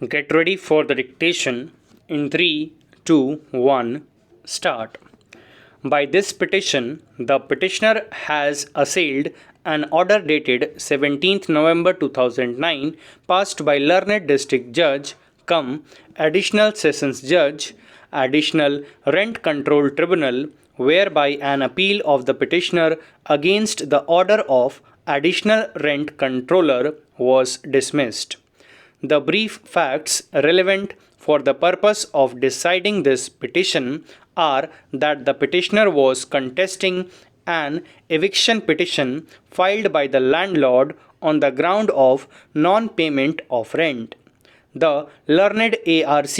Get ready for the dictation in 3, 2, 1, start. By this petition, the petitioner has assailed an order dated 17th November 2009 passed by Learned District Judge, cum Additional Sessions Judge, Additional Rent Control Tribunal, whereby an appeal of the petitioner against the order of Additional Rent Controller was dismissed. The brief facts relevant for the purpose of deciding this petition are that the petitioner was contesting an eviction petition filed by the landlord on the ground of non-payment of rent. The learned ARC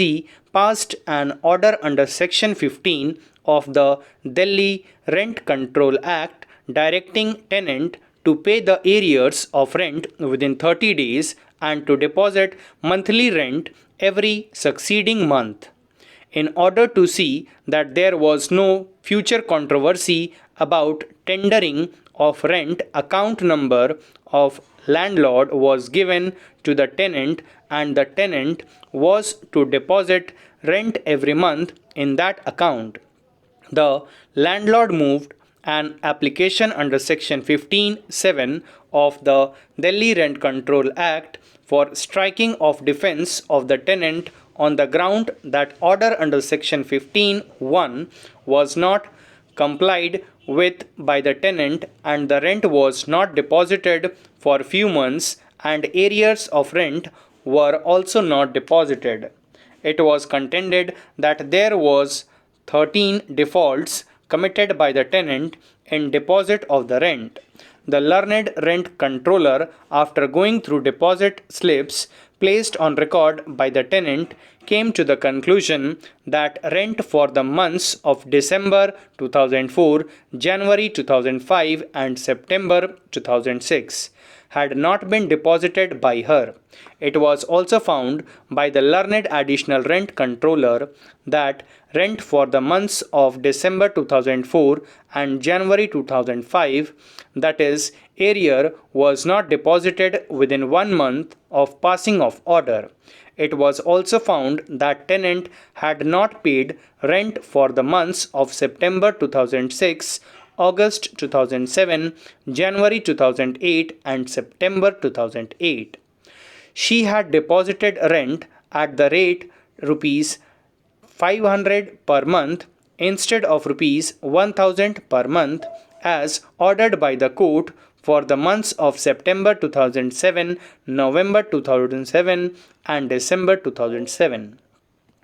passed an order under Section 15 of the Delhi Rent Control Act directing tenant to pay the arrears of rent within 30 days and to deposit monthly rent every succeeding month. In order to see that there was no future controversy about tendering of rent, account number of landlord was given to the tenant and the tenant was to deposit rent every month in that account. The landlord moved an application under Section 15(7) of the Delhi Rent Control Act for striking of defense of the tenant on the ground that order under Section 15(1) was not complied with by the tenant and the rent was not deposited for few months and arrears of rent were also not deposited. It was contended that there was 13 defaults committed by the tenant in deposit of the rent. The learned rent controller, after going through deposit slips placed on record by the tenant, came to the conclusion that rent for the months of December 2004, January 2005 and September 2006 had not been deposited by her. It was also found by the learned additional rent controller that rent for the months of December 2004 and January 2005, that is, arrear, was not deposited within 1 month of passing of order. It was also found that tenant had not paid rent for the months of September 2006, August 2007, January 2008 and September 2008. She had deposited rent at the rate rupees 500 per month instead of rupees 1000 per month as ordered by the court for the months of September 2007, November 2007 and December 2007.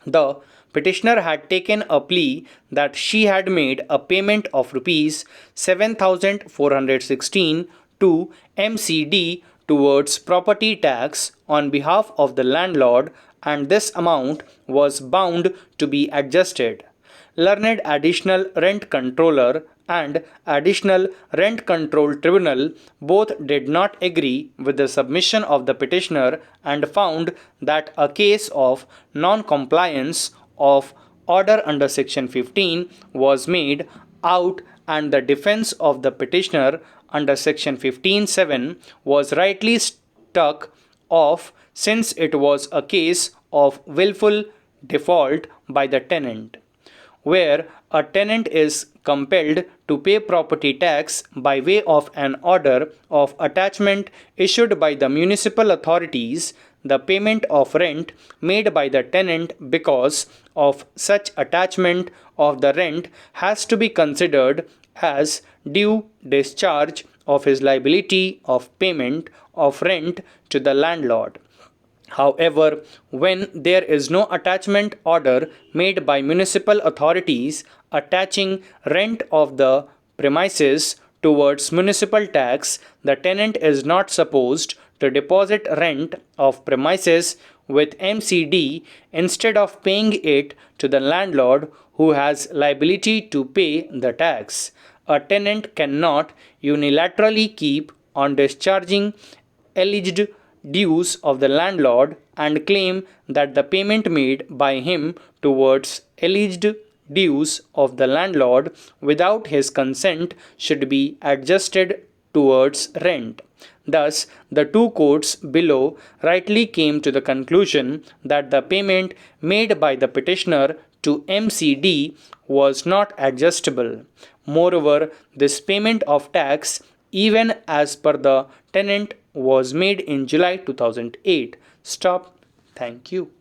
The petitioner had taken a plea that she had made a payment of rupees 7,416 to MCD towards property tax on behalf of the landlord and this amount was bound to be adjusted. Learned Additional Rent Controller and Additional Rent Control Tribunal both did not agree with the submission of the petitioner and found that a case of non-compliance of order under Section 15 was made out and the defense of the petitioner under Section 15(7) was rightly struck off since it was a case of willful default by the tenant, where a tenant is compelled to pay property tax by way of an order of attachment issued by the municipal authorities. The payment of rent made by the tenant because of such attachment of the rent has to be considered as due discharge of his liability of payment of rent to the landlord. However, when there is no attachment order made by municipal authorities attaching rent of the premises towards municipal tax, the tenant is not supposed to deposit rent of premises with MCD instead of paying it to the landlord who has liability to pay the tax. A tenant cannot unilaterally keep on discharging alleged dues of the landlord and claim that the payment made by him towards alleged dues of the landlord without his consent should be adjusted towards rent. Thus, the two courts below rightly came to the conclusion that the payment made by the petitioner to MCD was not adjustable. Moreover, this payment of tax, even as per the tenant, was made in July 2008. Stop. Thank you.